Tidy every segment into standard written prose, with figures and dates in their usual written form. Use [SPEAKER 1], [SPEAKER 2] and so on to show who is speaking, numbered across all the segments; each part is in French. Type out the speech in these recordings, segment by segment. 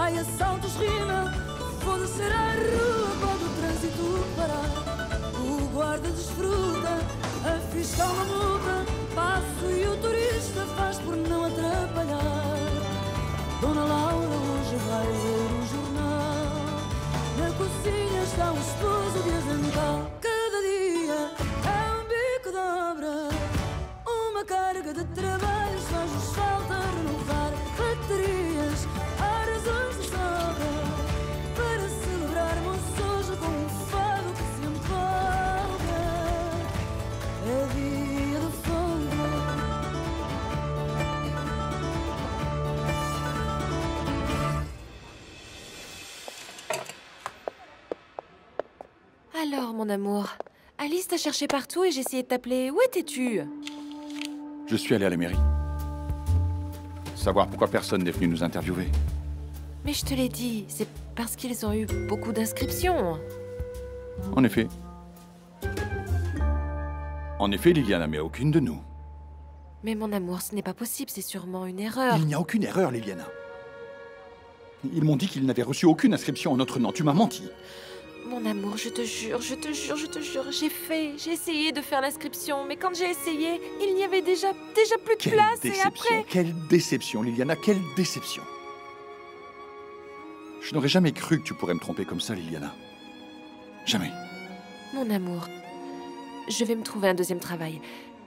[SPEAKER 1] Ai assaltos, rima. Vou descer à rua quando o trânsito parar. O guarda desfruta, a fiscal uma multa. Passo e o turista faz por não atrapalhar. Dona Laura hoje vai ler o jornal. Na cozinha está o esposo de avental. Cada dia é um bico de obra. Uma carga de trabalhos faz-nos falta renovar baterias, horas de sobra. Para celebrarmos hoje com um fado que se empolga. É dia de folga.
[SPEAKER 2] Alors, mon amour, Alice t'a cherché partout et j'ai essayé de t'appeler. Où étais-tu?
[SPEAKER 3] Je suis allé à la mairie. Savoir pourquoi personne n'est venu nous interviewer.
[SPEAKER 2] Mais je te l'ai dit, c'est parce qu'ils ont eu beaucoup d'inscriptions.
[SPEAKER 3] En effet. En effet, Liliana, mais aucune de nous.
[SPEAKER 2] Mais mon amour, ce n'est pas possible, c'est sûrement une erreur.
[SPEAKER 3] Il n'y a aucune erreur, Liliana. Ils m'ont dit qu'ils n'avaient reçu aucune inscription en notre nom. Tu m'as menti.
[SPEAKER 2] Mon amour, je te jure, j'ai essayé de faire l'inscription, mais quand j'ai essayé, il n'y avait déjà plus de place et après...
[SPEAKER 3] Quelle déception, Liliana, quelle déception. Je n'aurais jamais cru que tu pourrais me tromper comme ça, Liliana. Jamais.
[SPEAKER 2] Mon amour, je vais me trouver un deuxième travail.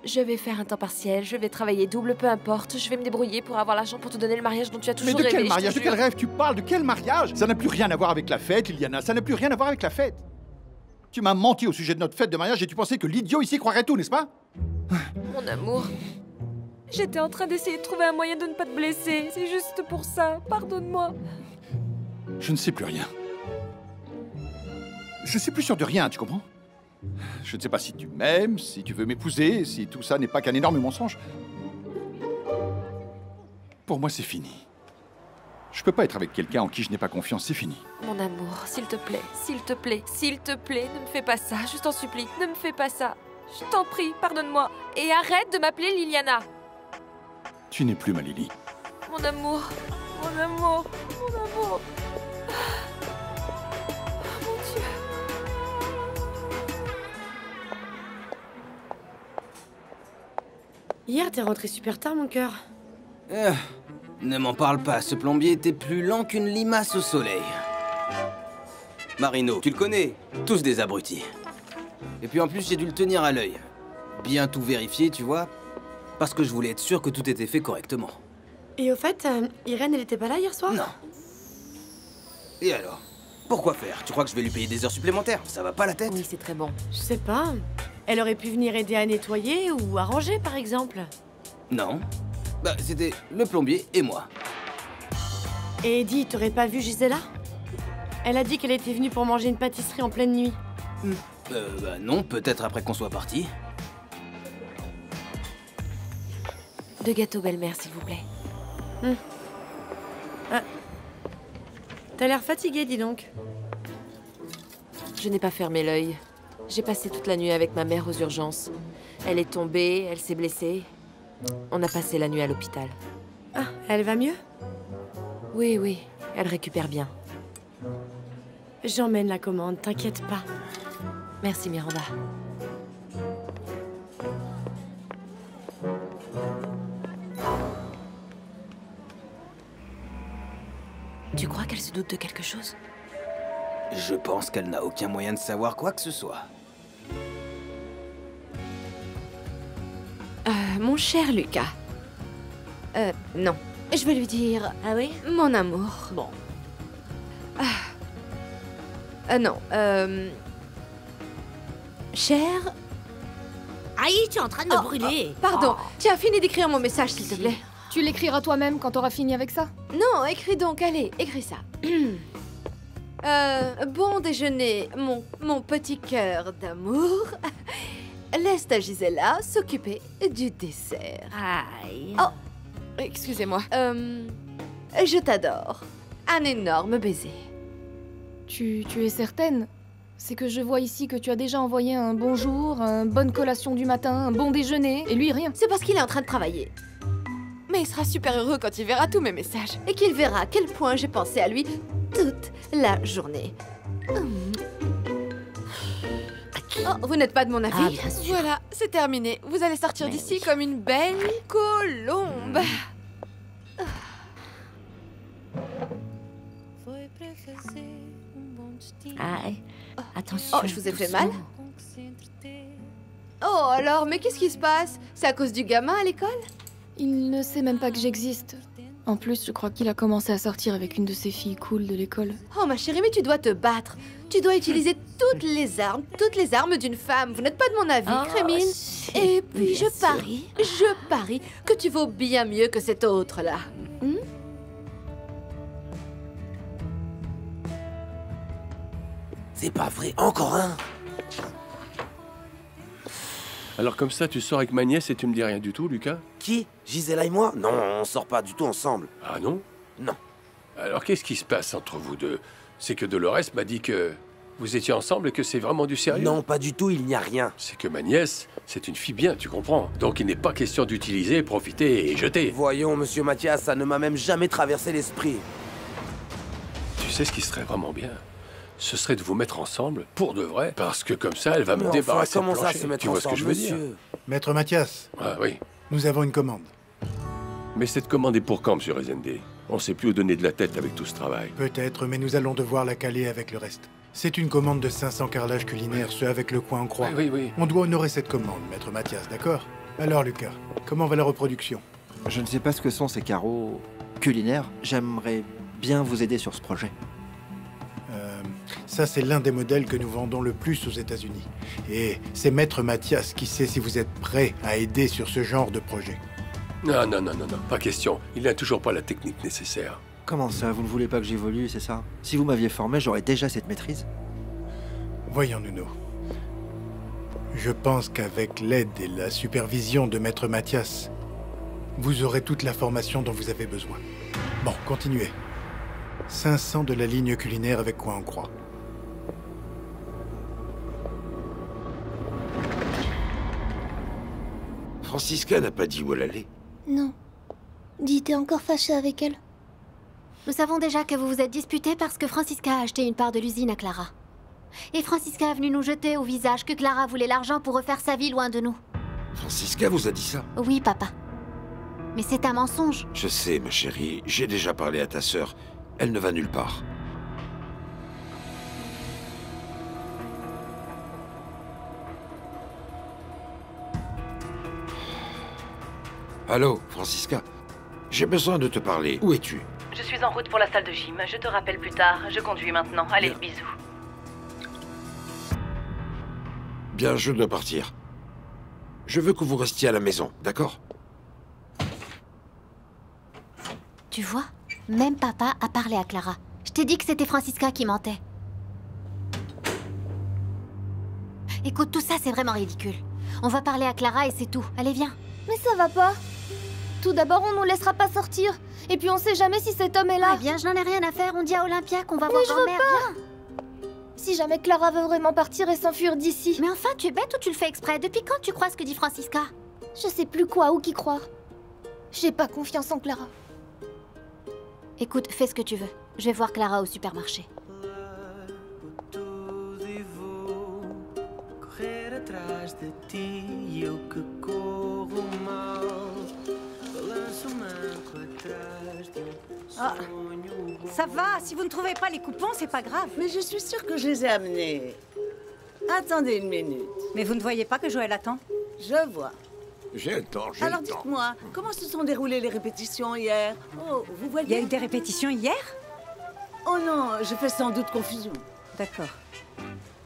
[SPEAKER 2] Je vais faire un temps partiel, je vais travailler double, peu importe. Je vais me débrouiller pour avoir l'argent pour te donner le mariage dont tu as toujours rêvé.
[SPEAKER 3] Mais de quel mariage? De quel rêve tu parles? De quel mariage? Ça n'a plus rien à voir avec la fête, Liliana. Ça n'a plus rien à voir avec la fête. Tu m'as menti au sujet de notre fête de mariage et tu pensais que l'idiot ici croirait tout, n'est-ce pas?
[SPEAKER 2] Mon amour, j'étais en train d'essayer de trouver un moyen de ne pas te blesser. C'est juste pour ça. Pardonne-moi.
[SPEAKER 3] Je ne sais plus rien. Je suis plus sûr de rien, tu comprends? Je ne sais pas si tu m'aimes, si tu veux m'épouser, si tout ça n'est pas qu'un énorme mensonge. Pour moi, c'est fini. Je peux pas être avec quelqu'un en qui je n'ai pas confiance, c'est fini.
[SPEAKER 2] Mon amour, s'il te plaît, s'il te plaît, s'il te plaît, ne me fais pas ça, je t'en supplie, ne me fais pas ça. Je t'en prie, pardonne-moi. Et arrête de m'appeler Liliana.
[SPEAKER 3] Tu n'es plus ma Lily.
[SPEAKER 2] Mon amour, mon amour, mon amour. Mon Dieu.
[SPEAKER 4] Hier, t'es rentré super tard, mon cœur.
[SPEAKER 5] Ne m'en parle pas, ce plombier était plus lent qu'une limace au soleil. Marino, tu le connais, tous des abrutis. Et puis en plus, j'ai dû le tenir à l'œil. Bien tout vérifier, tu vois, parce que je voulais être sûr que tout était fait correctement.
[SPEAKER 4] Et au fait, Irène, elle était pas là hier soir?
[SPEAKER 5] Non. Et alors? Pourquoi faire? Tu crois que je vais lui payer des heures supplémentaires? Ça va pas la tête?
[SPEAKER 2] Oui, c'est très bon.
[SPEAKER 4] Je sais pas. Elle aurait pu venir aider à nettoyer ou à ranger, par exemple.
[SPEAKER 5] Non. Bah, c'était le plombier et moi.
[SPEAKER 4] Et Eddie, t'aurais pas vu Gisela? Elle a dit qu'elle était venue pour manger une pâtisserie en pleine nuit.
[SPEAKER 5] Bah non, peut-être après qu'on soit partis.
[SPEAKER 2] 2 gâteaux belle-mère, s'il vous plaît.
[SPEAKER 4] Ah. T'as l'air fatiguée, dis donc.
[SPEAKER 2] Je n'ai pas fermé l'œil. J'ai passé toute la nuit avec ma mère aux urgences. Elle est tombée, elle s'est blessée. On a passé la nuit à l'hôpital.
[SPEAKER 4] Ah, elle va mieux?
[SPEAKER 2] Oui, oui, elle récupère bien.
[SPEAKER 4] J'emmène la commande, t'inquiète pas.
[SPEAKER 2] Merci, Miranda. Tu crois qu'elle se doute de quelque chose?
[SPEAKER 5] Je pense qu'elle n'a aucun moyen de savoir quoi que ce soit.
[SPEAKER 6] Mon cher Lucas. Non. Je vais lui dire...
[SPEAKER 4] Ah oui?
[SPEAKER 6] Mon amour.
[SPEAKER 4] Bon.
[SPEAKER 6] Non, Cher...
[SPEAKER 4] Aïe, tu es en train de me brûler.
[SPEAKER 6] Pardon, tu as fini d'écrire mon message, s'il te plaît.
[SPEAKER 7] Tu l'écriras toi-même quand t'auras fini avec ça?
[SPEAKER 6] Non, écris donc, allez, écris ça. Bon déjeuner, mon petit cœur d'amour. Laisse ta Gisela s'occuper du dessert.
[SPEAKER 4] Aïe.
[SPEAKER 6] Oh,
[SPEAKER 7] Excusez-moi.
[SPEAKER 6] je t'adore. Un énorme baiser.
[SPEAKER 7] Tu es certaine? C'est que je vois ici que tu as déjà envoyé un bonjour, une bonne collation du matin, un bon déjeuner, et lui rien.
[SPEAKER 6] C'est parce qu'il est en train de travailler.
[SPEAKER 4] Mais il sera super heureux quand il verra tous mes messages.
[SPEAKER 6] Et qu'il verra à quel point j'ai pensé à lui toute la journée. Oh, vous n'êtes pas de mon avis?
[SPEAKER 2] bien sûr.
[SPEAKER 4] Voilà, c'est terminé. Vous allez sortir d'ici comme une belle colombe.
[SPEAKER 2] Ah, attention.
[SPEAKER 6] Oh, je vous ai fait mal?
[SPEAKER 2] doucement.
[SPEAKER 6] Oh alors, mais qu'est-ce qui se passe? C'est à cause du gamin à l'école?
[SPEAKER 7] Il ne sait même pas que j'existe. En plus, je crois qu'il a commencé à sortir avec une de ses filles cool de l'école.
[SPEAKER 6] Oh ma chérie, mais tu dois te battre. Tu dois utiliser toutes les armes d'une femme. Vous n'êtes pas de mon avis, Crémine. Et puis je parie que tu vaux bien mieux que cet autre-là.
[SPEAKER 8] C'est pas vrai, encore un.
[SPEAKER 9] Alors comme ça, tu sors avec ma nièce et tu me dis rien du tout, Lucas?
[SPEAKER 8] Qui? Gisela et moi? Non, on sort pas du tout ensemble.
[SPEAKER 9] Ah non?
[SPEAKER 8] Non.
[SPEAKER 9] Alors qu'est-ce qui se passe entre vous deux? C'est que Dolores m'a dit que vous étiez ensemble et que c'est vraiment du sérieux?
[SPEAKER 8] Non, pas du tout, il n'y a rien.
[SPEAKER 9] C'est que ma nièce, c'est une fille bien, tu comprends? Donc il n'est pas question d'utiliser, profiter et jeter.
[SPEAKER 8] Voyons, monsieur Mathias, ça ne m'a même jamais traversé l'esprit.
[SPEAKER 9] Tu sais ce qui serait vraiment bien? Ce serait de vous mettre ensemble, pour de vrai, parce que comme ça, elle va me
[SPEAKER 8] Mais
[SPEAKER 9] débarrasser
[SPEAKER 8] comment
[SPEAKER 9] de
[SPEAKER 8] ça
[SPEAKER 9] plancher.
[SPEAKER 8] se mettre
[SPEAKER 9] Tu vois ce que
[SPEAKER 8] ensemble,
[SPEAKER 9] je veux dire?
[SPEAKER 8] monsieur?
[SPEAKER 10] Maître Mathias,
[SPEAKER 9] Ah oui.
[SPEAKER 10] nous avons une commande.
[SPEAKER 9] Mais cette commande est pour quand, monsieur Rezende? On sait plus où donner de la tête avec tout ce travail.
[SPEAKER 10] Peut-être, mais nous allons devoir la caler avec le reste. C'est une commande de 500 carrelages culinaires, ceux avec le coin en croix.
[SPEAKER 9] Oui.
[SPEAKER 10] On doit honorer cette commande, Maître Mathias, d'accord? Alors, Lucas, comment va la reproduction?
[SPEAKER 11] Je ne sais pas ce que sont ces carreaux culinaires. J'aimerais bien vous aider sur ce projet.
[SPEAKER 10] Ça, c'est l'un des modèles que nous vendons le plus aux États-Unis. Et c'est Maître Mathias qui sait si vous êtes prêt à aider sur ce genre de projet.
[SPEAKER 9] Non, pas question. Il n'a toujours pas la technique nécessaire.
[SPEAKER 11] Comment ça, vous ne voulez pas que j'évolue, c'est ça? Si vous m'aviez formé, j'aurais déjà cette maîtrise.
[SPEAKER 10] Voyons, Nuno. Je pense qu'avec l'aide et la supervision de Maître Mathias, vous aurez toute la formation dont vous avez besoin. Bon, continuez. 500 de la ligne culinaire avec coin en croix.
[SPEAKER 12] Francisca n'a pas dit où elle allait.
[SPEAKER 13] Non. Dis, t'es encore fâché avec elle?
[SPEAKER 14] Nous savons déjà que vous vous êtes disputés parce que Francisca a acheté une part de l'usine à Clara. Et Francisca est venue nous jeter au visage que Clara voulait l'argent pour refaire sa vie loin de nous.
[SPEAKER 12] Francisca vous a dit ça?
[SPEAKER 14] Oui, papa. Mais c'est un mensonge.
[SPEAKER 12] Je sais, ma chérie. J'ai déjà parlé à ta sœur. Elle ne va nulle part. Allô, Francisca? J'ai besoin de te parler. Où es-tu?
[SPEAKER 15] Je suis en route pour la salle de gym. Je te rappelle plus tard. Je conduis maintenant. Allez, bisous.
[SPEAKER 12] Bien, je dois partir. Je veux que vous restiez à la maison, d'accord?
[SPEAKER 14] Tu vois, même papa a parlé à Clara. Je t'ai dit que c'était Francisca qui mentait. Écoute, tout ça, c'est vraiment ridicule. On va parler à Clara et c'est tout. Allez, viens.
[SPEAKER 13] Mais ça va pas. Tout d'abord, on nous laissera pas sortir. Et puis on sait jamais si cet homme est là.
[SPEAKER 14] Eh bien, je n'en ai rien à faire. On dit à Olympia qu'on va
[SPEAKER 13] Mais
[SPEAKER 14] voir
[SPEAKER 13] je veux
[SPEAKER 14] grand-mère.
[SPEAKER 13] pas.
[SPEAKER 14] Viens.
[SPEAKER 13] Si jamais Clara veut vraiment partir et s'enfuir d'ici.
[SPEAKER 14] Mais enfin, tu es bête ou tu le fais exprès? Depuis quand tu crois ce que dit Francisca?
[SPEAKER 13] Je sais plus quoi ou qui croire. J'ai pas confiance en Clara.
[SPEAKER 14] Écoute, fais ce que tu veux. Je vais voir Clara au supermarché.
[SPEAKER 16] Ah, ça va, si vous ne trouvez pas les coupons, c'est pas grave.
[SPEAKER 17] Mais je suis sûre que je les ai amenés. Attendez une minute.
[SPEAKER 16] Mais vous ne voyez pas que Joël attend?
[SPEAKER 17] Je vois.
[SPEAKER 12] J'ai le temps, j'ai
[SPEAKER 17] Alors
[SPEAKER 12] le temps.
[SPEAKER 17] dites-moi, comment se sont déroulées les répétitions hier? Oh, vous voyez?
[SPEAKER 16] Il y a eu des répétitions hier?
[SPEAKER 17] Oh non, je fais sans doute confusion.
[SPEAKER 16] D'accord.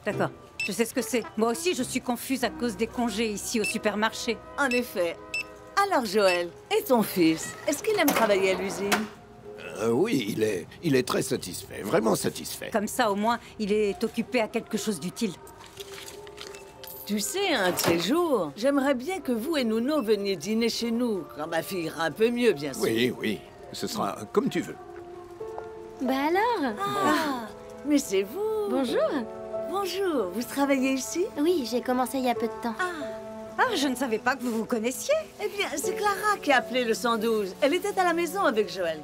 [SPEAKER 16] D'accord. Je sais ce que c'est. Moi aussi, je suis confuse à cause des congés ici au supermarché.
[SPEAKER 17] En effet. Alors Joël, et ton fils? Est-ce qu'il aime travailler à l'usine?
[SPEAKER 12] Oui, il est très satisfait, vraiment satisfait.
[SPEAKER 16] Comme ça, au moins, il est occupé à quelque chose d'utile.
[SPEAKER 17] Tu sais, un de ces jours, j'aimerais bien que vous et Nuno veniez dîner chez nous, quand ma fille ira un peu mieux, bien sûr.
[SPEAKER 12] Oui, ce sera comme tu veux.
[SPEAKER 13] Bah alors?
[SPEAKER 17] Ah, mais c'est vous.
[SPEAKER 13] Bonjour.
[SPEAKER 17] Bonjour, vous travaillez ici?
[SPEAKER 13] Oui, j'ai commencé il y a peu de temps.
[SPEAKER 16] Ah, je ne savais pas que vous vous connaissiez.
[SPEAKER 17] Eh bien, c'est Clara qui a appelé le 112. Elle était à la maison avec Joël.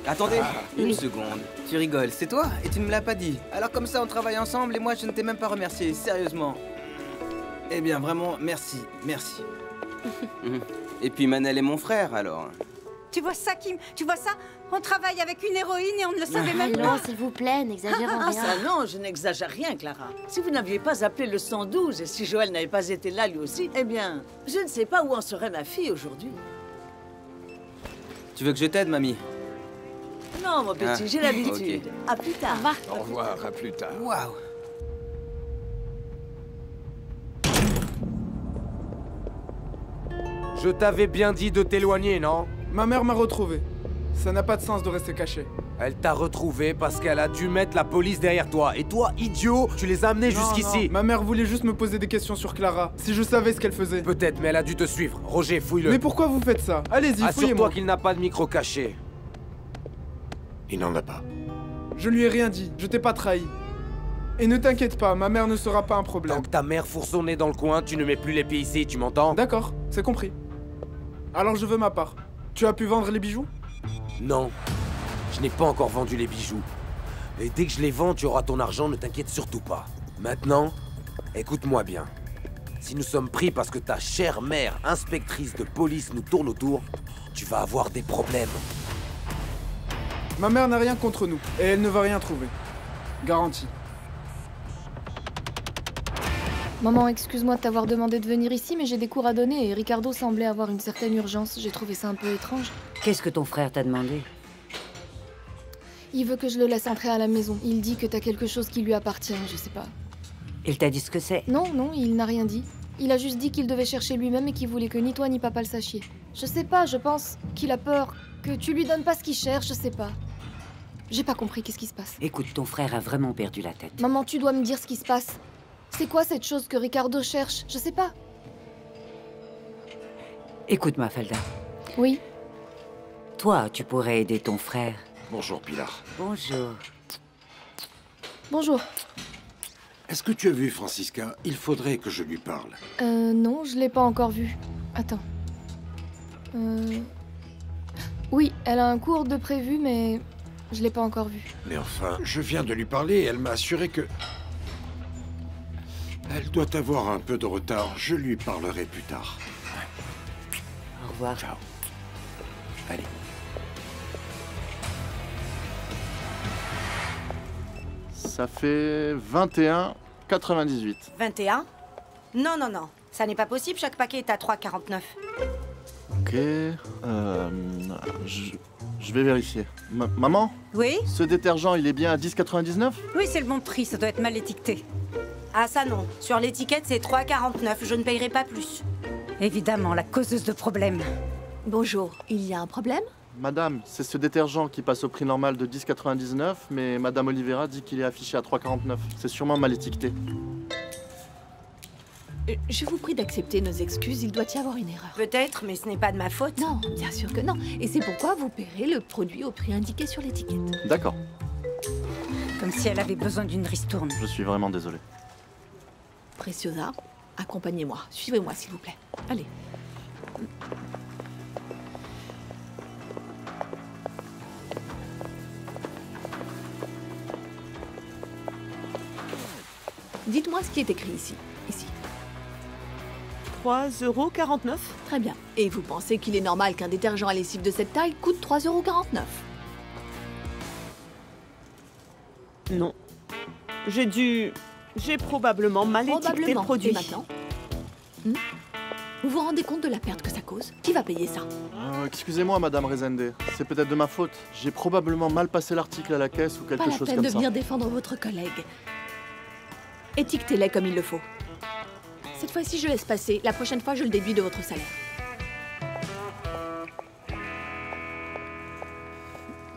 [SPEAKER 5] Attendez, une seconde. Tu rigoles, c'est toi? Et tu ne me l'as pas dit. Alors comme ça, on travaille ensemble et moi, je ne t'ai même pas remercié, sérieusement. Eh bien, vraiment, merci, merci. Et puis Manel est mon frère, alors.
[SPEAKER 16] Tu vois ça, Kim? Tu vois ça? On travaille avec une héroïne et on ne le savait même pas.
[SPEAKER 14] Non, s'il vous plaît, n'exagérons rien.
[SPEAKER 17] Ça non, je n'exagère rien, Clara. Si vous n'aviez pas appelé le 112 et si Joël n'avait pas été là lui aussi, eh bien, je ne sais pas où en serait ma fille aujourd'hui.
[SPEAKER 5] Tu veux que je t'aide, mamie?
[SPEAKER 17] Non, mon petit, j'ai l'habitude.
[SPEAKER 5] Okay.
[SPEAKER 17] À plus tard.
[SPEAKER 12] Au revoir, à plus tard.
[SPEAKER 5] Waouh.
[SPEAKER 8] Je t'avais bien dit de t'éloigner, non?
[SPEAKER 18] Ma mère m'a retrouvé. Ça n'a pas de sens de rester caché.
[SPEAKER 8] Elle t'a retrouvé parce qu'elle a dû mettre la police derrière toi. Et toi, idiot, tu les as amenés jusqu'ici.
[SPEAKER 18] Ma mère voulait juste me poser des questions sur Clara. Si je savais ce qu'elle faisait.
[SPEAKER 8] Peut-être, mais elle a dû te suivre. Roger, fouille-le.
[SPEAKER 18] Mais pourquoi vous faites ça? Allez-y, fouillez-moi.
[SPEAKER 8] Assure-toi qu'il n'a pas de micro caché.
[SPEAKER 12] Il n'en a pas.
[SPEAKER 18] Je lui ai rien dit. Je t'ai pas trahi. Et ne t'inquiète pas, ma mère ne sera pas un problème.
[SPEAKER 8] Tant que ta mère fourre son nez dans le coin, tu ne mets plus les pieds ici, tu m'entends?
[SPEAKER 18] D'accord, c'est compris. Alors je veux ma part. Tu as pu vendre les bijoux?
[SPEAKER 8] Non. Je n'ai pas encore vendu les bijoux. Et dès que je les vends, tu auras ton argent, ne t'inquiète surtout pas. Maintenant, écoute-moi bien. Si nous sommes pris parce que ta chère mère, inspectrice de police, nous tourne autour, tu vas avoir des problèmes.
[SPEAKER 18] Ma mère n'a rien contre nous, et elle ne va rien trouver. Garantie.
[SPEAKER 7] Maman, excuse-moi de t'avoir demandé de venir ici, mais j'ai des cours à donner et Ricardo semblait avoir une certaine urgence. J'ai trouvé ça un peu étrange.
[SPEAKER 16] Qu'est-ce que ton frère t'a demandé?
[SPEAKER 7] Il veut que je le laisse entrer à la maison. Il dit que t'as quelque chose qui lui appartient, je sais pas.
[SPEAKER 16] Il t'a dit ce que c'est?
[SPEAKER 7] Non, il n'a rien dit. Il a juste dit qu'il devait chercher lui-même et qu'il voulait que ni toi ni papa le sachiez. Je sais pas, je pense qu'il a peur que tu lui donnes pas ce qu'il cherche, je sais pas. J'ai pas compris, qu'est-ce qui se passe?
[SPEAKER 16] Écoute, ton frère a vraiment perdu la tête.
[SPEAKER 7] Maman, tu dois me dire ce qui se passe. C'est quoi cette chose que Ricardo cherche? Je sais pas.
[SPEAKER 16] Écoute, Mafalda.
[SPEAKER 7] Oui?
[SPEAKER 16] Toi, tu pourrais aider ton frère.
[SPEAKER 12] Bonjour, Pilar.
[SPEAKER 16] Bonjour.
[SPEAKER 7] Bonjour.
[SPEAKER 12] Est-ce que tu as vu Francisca? Il faudrait que je lui parle.
[SPEAKER 7] Non, je l'ai pas encore vue. Attends. Oui, elle a un cours de prévu, mais je l'ai pas encore vue.
[SPEAKER 12] Mais enfin, je viens de lui parler et elle m'a assuré que... Elle doit avoir un peu de retard. Je lui parlerai plus tard.
[SPEAKER 16] Au revoir.
[SPEAKER 12] Ciao. Allez.
[SPEAKER 19] Ça fait 21,98.
[SPEAKER 4] 21? Non. Ça n'est pas possible, chaque paquet est à 3,49.
[SPEAKER 19] Ok. Je vais vérifier. Maman?
[SPEAKER 16] Oui?
[SPEAKER 19] Ce détergent, il est bien à 10,99?
[SPEAKER 16] Oui, c'est le bon prix, ça doit être mal étiqueté.
[SPEAKER 4] Ah ça non, sur l'étiquette c'est 3,49, je ne payerai pas plus.
[SPEAKER 16] Évidemment, la causeuse de problème.
[SPEAKER 6] Bonjour, il y a un problème?
[SPEAKER 19] Madame, c'est ce détergent qui passe au prix normal de 10,99, mais Madame Oliveira dit qu'il est affiché à 3,49. C'est sûrement mal étiqueté.
[SPEAKER 6] Je vous prie d'accepter nos excuses, il doit y avoir une erreur.
[SPEAKER 4] Peut-être, mais ce n'est pas de ma faute.
[SPEAKER 6] Non, bien sûr que non. Et c'est pourquoi vous paierez le produit au prix indiqué sur l'étiquette.
[SPEAKER 19] D'accord.
[SPEAKER 16] Comme si elle avait besoin d'une ristourne.
[SPEAKER 19] Je suis vraiment désolé.
[SPEAKER 6] Preciosa, accompagnez-moi. Suivez-moi, s'il vous plaît. Allez. Dites-moi ce qui est écrit ici. Ici. 3,49 €? Très bien. Et vous pensez qu'il est normal qu'un détergent à lessive de cette taille coûte 3,49 €?
[SPEAKER 20] Non. J'ai probablement mal étiqueté le produit.
[SPEAKER 6] Et maintenant Vous vous rendez compte de la perte que ça cause? Qui va payer ça?
[SPEAKER 19] Excusez-moi, Madame Rezende. C'est peut-être de ma faute. J'ai probablement mal passé l'article à la caisse ou quelque chose comme ça.
[SPEAKER 6] Pas la peine de venir défendre votre collègue. Étiquetez-les comme il le faut. Cette fois-ci, je laisse passer. La prochaine fois, je le déduis de votre salaire.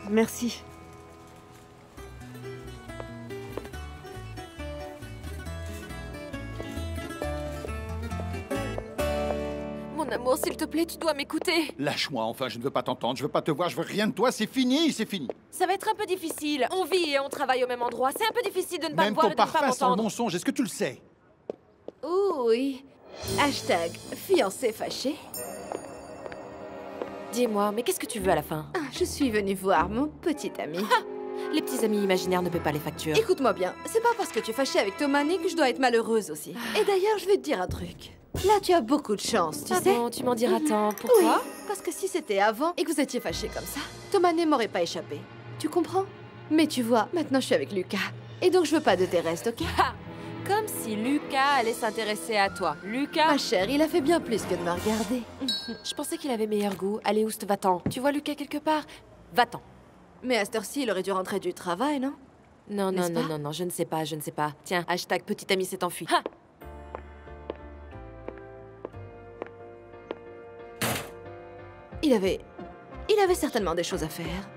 [SPEAKER 20] Merci.
[SPEAKER 2] Mon amour, s'il te plaît, tu dois m'écouter.
[SPEAKER 3] Lâche-moi, enfin, je ne veux pas t'entendre, je veux pas te voir, je veux rien de toi, c'est fini, c'est fini.
[SPEAKER 2] Ça va être un peu difficile. On vit et on travaille au même endroit. C'est un peu difficile de ne pas
[SPEAKER 3] Même
[SPEAKER 2] me voir
[SPEAKER 3] ton
[SPEAKER 2] et de ne pas
[SPEAKER 3] parfum sent le
[SPEAKER 2] m'entendre.
[SPEAKER 3] mensonge, est-ce que tu le sais?
[SPEAKER 2] Oui.
[SPEAKER 6] Hashtag fiancé fâché.
[SPEAKER 2] Dis-moi, mais qu'est-ce que tu veux à la fin?
[SPEAKER 6] Je suis venue voir mon petit ami.
[SPEAKER 2] Les petits amis imaginaires ne paient pas les factures.
[SPEAKER 6] Écoute-moi bien, c'est pas parce que tu es fâchée avec Tomani que je dois être malheureuse aussi. Et d'ailleurs, je vais te dire un truc. Là, tu as beaucoup de chance, tu sais.
[SPEAKER 2] Bon, tu m'en diras tant. Pourquoi?
[SPEAKER 6] Oui, parce que si c'était avant et que vous étiez fâchés comme ça, Tomani m'aurait pas échappé. Tu comprends? Mais tu vois, maintenant je suis avec Lucas. Et donc je veux pas de tes restes, ok?
[SPEAKER 2] Comme si Lucas allait s'intéresser à toi. Lucas...
[SPEAKER 6] Ma chère, il a fait bien plus que de me regarder.
[SPEAKER 2] Je pensais qu'il avait meilleur goût. Allez, Oust, va-t'en. Tu vois Lucas quelque part? Va-t'en.
[SPEAKER 6] Mais à cette heure-ci, il aurait dû rentrer du travail, non?
[SPEAKER 2] Non, je ne sais pas, je ne sais pas. Tiens, hashtag petit ami s'est enfui. Ha!
[SPEAKER 6] Il avait certainement des choses à faire.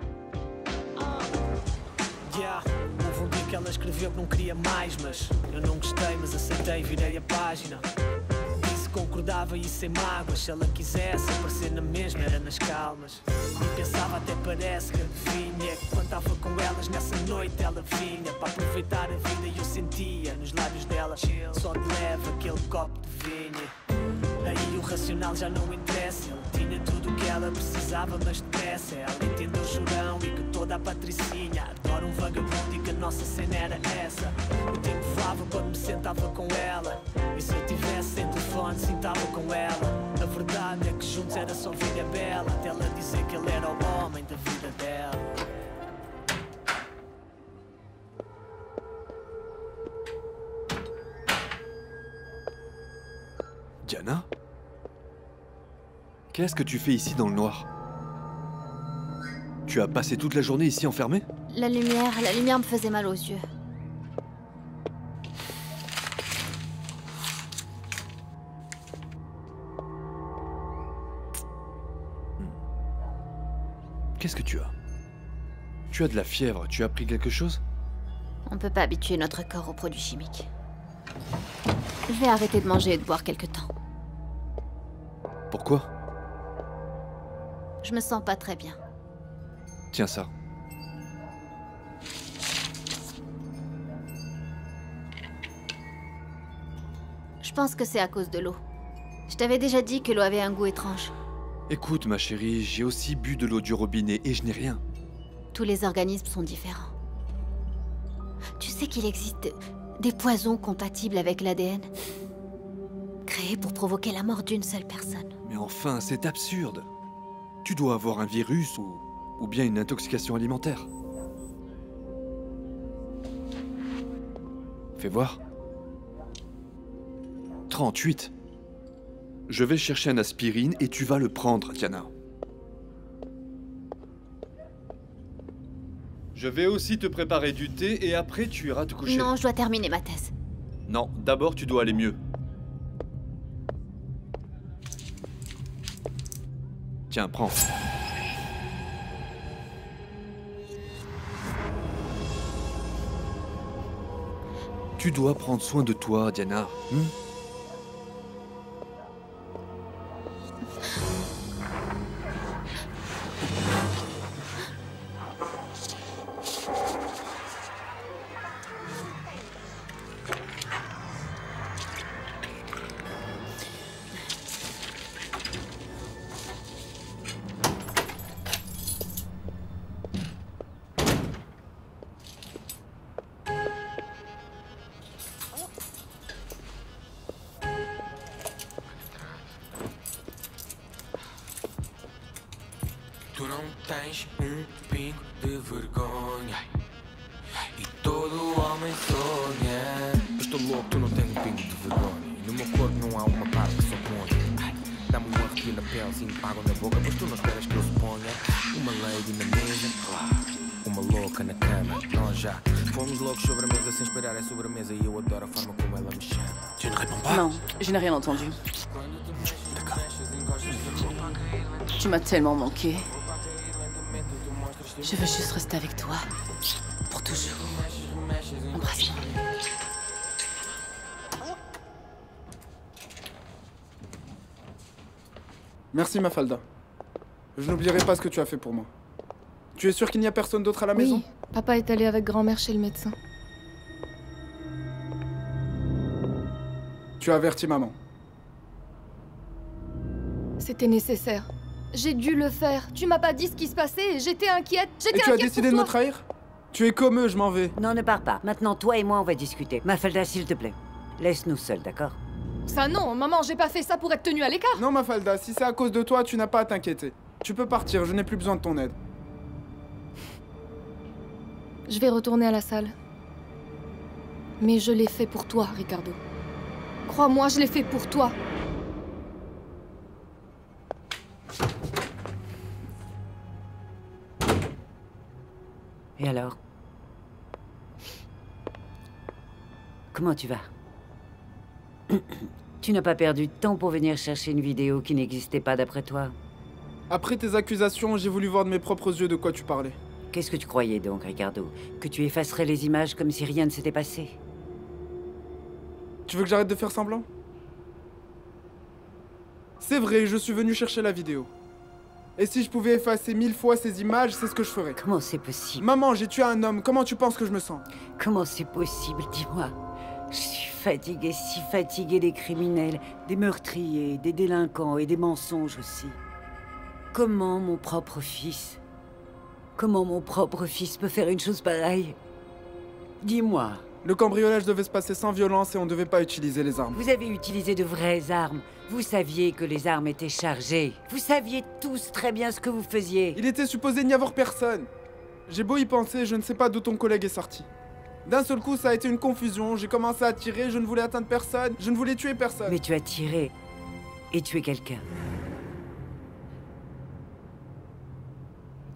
[SPEAKER 21] Houve dia que ela escreveu que não queria mais, mas eu não gostei, mas aceitei, virei a página. Disse que concordava e sem mágoas, se ela quisesse aparecer na mesma era nas calmas. E pensava até parece que adivinha que quando estava com elas nessa noite ela vinha para aproveitar a vida e eu sentia nos lábios dela só de leve aquele copo de vinho. Aí o racional já não interessa, ele tinha tudo o que ela precisava, mas depressa. Ela entendeu o chorão e que toda a patricinha adora um vagabundo e que a nossa cena era essa. O tempo voava quando me sentava com ela, e se eu tivesse sem telefone sentava com ela. A verdade é que juntos era só vida bela, até ela dizer que ele era o homem da vida dela.
[SPEAKER 22] Diana? Qu'est-ce que tu fais ici dans le noir? Tu as passé toute la journée ici enfermée?
[SPEAKER 14] La lumière me faisait mal aux yeux.
[SPEAKER 22] Qu'est-ce que tu as? Tu as de la fièvre, tu as pris quelque chose?
[SPEAKER 14] On peut pas habituer notre corps aux produits chimiques. Je vais arrêter de manger et de boire quelque temps.
[SPEAKER 22] Pourquoi?
[SPEAKER 14] Je me sens pas très bien.
[SPEAKER 22] Tiens ça.
[SPEAKER 14] Je pense que c'est à cause de l'eau. Je t'avais déjà dit que l'eau avait un goût étrange.
[SPEAKER 22] Écoute ma chérie, j'ai aussi bu de l'eau du robinet et je n'ai rien.
[SPEAKER 14] Tous les organismes sont différents. Tu sais qu'il existe des poisons compatibles avec l'ADN, créés pour provoquer la mort d'une seule personne.
[SPEAKER 22] Mais enfin, c'est absurde. Tu dois avoir un virus ou bien une intoxication alimentaire. Fais voir. 38. Je vais chercher un aspirine et tu vas le prendre, Diana. Je vais aussi te préparer du thé et après tu iras te coucher.
[SPEAKER 14] Non, je dois terminer ma thèse.
[SPEAKER 22] Non, d'abord tu dois aller mieux. Tiens, prends. Tu dois prendre soin de toi, Diana.
[SPEAKER 23] Tu não tens pingo de vergonha e todo homem sonha. Eu estou louco, tu não tens pingo de vergonha e no meu corpo não há uma parte que se oponha. Dá-me um arrepio na pele, sim, pago na boca, mas tu não esperas que eu se ponha. Uma lady na mesa, uma louca na cama. Nós já fomos loucos sobre a mesa sem esperar a sobremesa e eu adoro a forma como ela me chama.
[SPEAKER 22] Tu ne réponds pas?
[SPEAKER 24] Non, je n'ai rien entendu. Tu m'as tellement manqué. Je veux juste rester avec toi. Pour toujours. Embrasse-moi.
[SPEAKER 18] Merci Mafalda. Je n'oublierai pas ce que tu as fait pour moi. Tu es sûr qu'il n'y a personne d'autre à la maison?
[SPEAKER 7] Oui, papa est allé avec grand-mère chez le médecin.
[SPEAKER 18] Tu as averti maman.
[SPEAKER 7] C'était nécessaire. J'ai dû le faire. Tu m'as pas dit ce qui se passait et j'étais inquiète.
[SPEAKER 18] Et tu as décidé de me trahir? Tu es comme eux, je m'en vais.
[SPEAKER 16] Non, ne pars pas. Maintenant, toi et moi, on va discuter. Mafalda, s'il te plaît. Laisse-nous seuls, d'accord?
[SPEAKER 7] Ça non, maman, j'ai pas fait ça pour être tenue à l'écart.
[SPEAKER 18] Non, Mafalda, si c'est à cause de toi, tu n'as pas à t'inquiéter. Tu peux partir, je n'ai plus besoin de ton aide.
[SPEAKER 7] Je vais retourner à la salle. Mais je l'ai fait pour toi, Ricardo. Crois-moi, je l'ai fait pour toi.
[SPEAKER 16] Et alors? Comment tu vas? Tu n'as pas perdu de temps pour venir chercher une vidéo qui n'existait pas d'après toi?
[SPEAKER 18] Après tes accusations, j'ai voulu voir de mes propres yeux de quoi tu parlais.
[SPEAKER 16] Qu'est-ce que tu croyais donc, Ricardo? Que tu effacerais les images comme si rien ne s'était passé?
[SPEAKER 18] Tu veux que j'arrête de faire semblant? C'est vrai, je suis venu chercher la vidéo. Et si je pouvais effacer 1000 fois ces images, c'est ce que je ferais.
[SPEAKER 16] Comment c'est possible?
[SPEAKER 18] Maman, j'ai tué un homme, comment tu penses que je me sens?
[SPEAKER 16] Comment c'est possible? Dis-moi. Je suis fatiguée, si fatiguée des criminels, des meurtriers, des délinquants et des mensonges aussi. Comment mon propre fils peut faire une chose pareille? Dis-moi.
[SPEAKER 18] Le cambriolage devait se passer sans violence et on ne devait pas utiliser les armes.
[SPEAKER 16] Vous avez utilisé de vraies armes. Vous saviez que les armes étaient chargées. Vous saviez tous très bien ce que vous faisiez.
[SPEAKER 18] Il était supposé n'y avoir personne. J'ai beau y penser, je ne sais pas d'où ton collègue est sorti. D'un seul coup, ça a été une confusion. J'ai commencé à tirer, je ne voulais atteindre personne, je ne voulais tuer personne.
[SPEAKER 16] Mais tu as tiré et tué quelqu'un.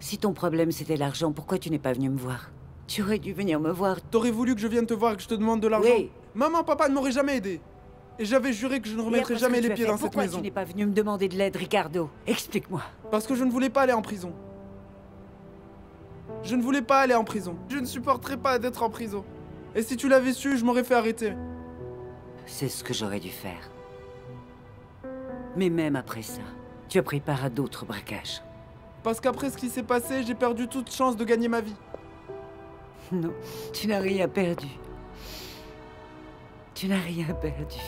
[SPEAKER 16] Si ton problème c'était l'argent, pourquoi tu n'es pas venu me voir? Tu aurais dû venir me voir.
[SPEAKER 18] T'aurais voulu que je vienne te voir et que je te demande de l'argent?
[SPEAKER 16] Oui.
[SPEAKER 18] Maman, papa ne m'auraient jamais aidé. Et j'avais juré que je ne remettrais jamais les pieds dans cette maison.
[SPEAKER 16] Pourquoi tu n'es pas venu me demander de l'aide, Ricardo? Explique-moi.
[SPEAKER 18] Parce que je ne voulais pas aller en prison. Je ne voulais pas aller en prison. Je ne supporterais pas d'être en prison. Et si tu l'avais su, je m'aurais fait arrêter.
[SPEAKER 16] C'est ce que j'aurais dû faire. Mais même après ça, tu as pris part à d'autres braquages.
[SPEAKER 18] Parce qu'après ce qui s'est passé, j'ai perdu toute chance de gagner ma vie.
[SPEAKER 16] Non, tu n'as rien perdu. Tu n'as rien perdu.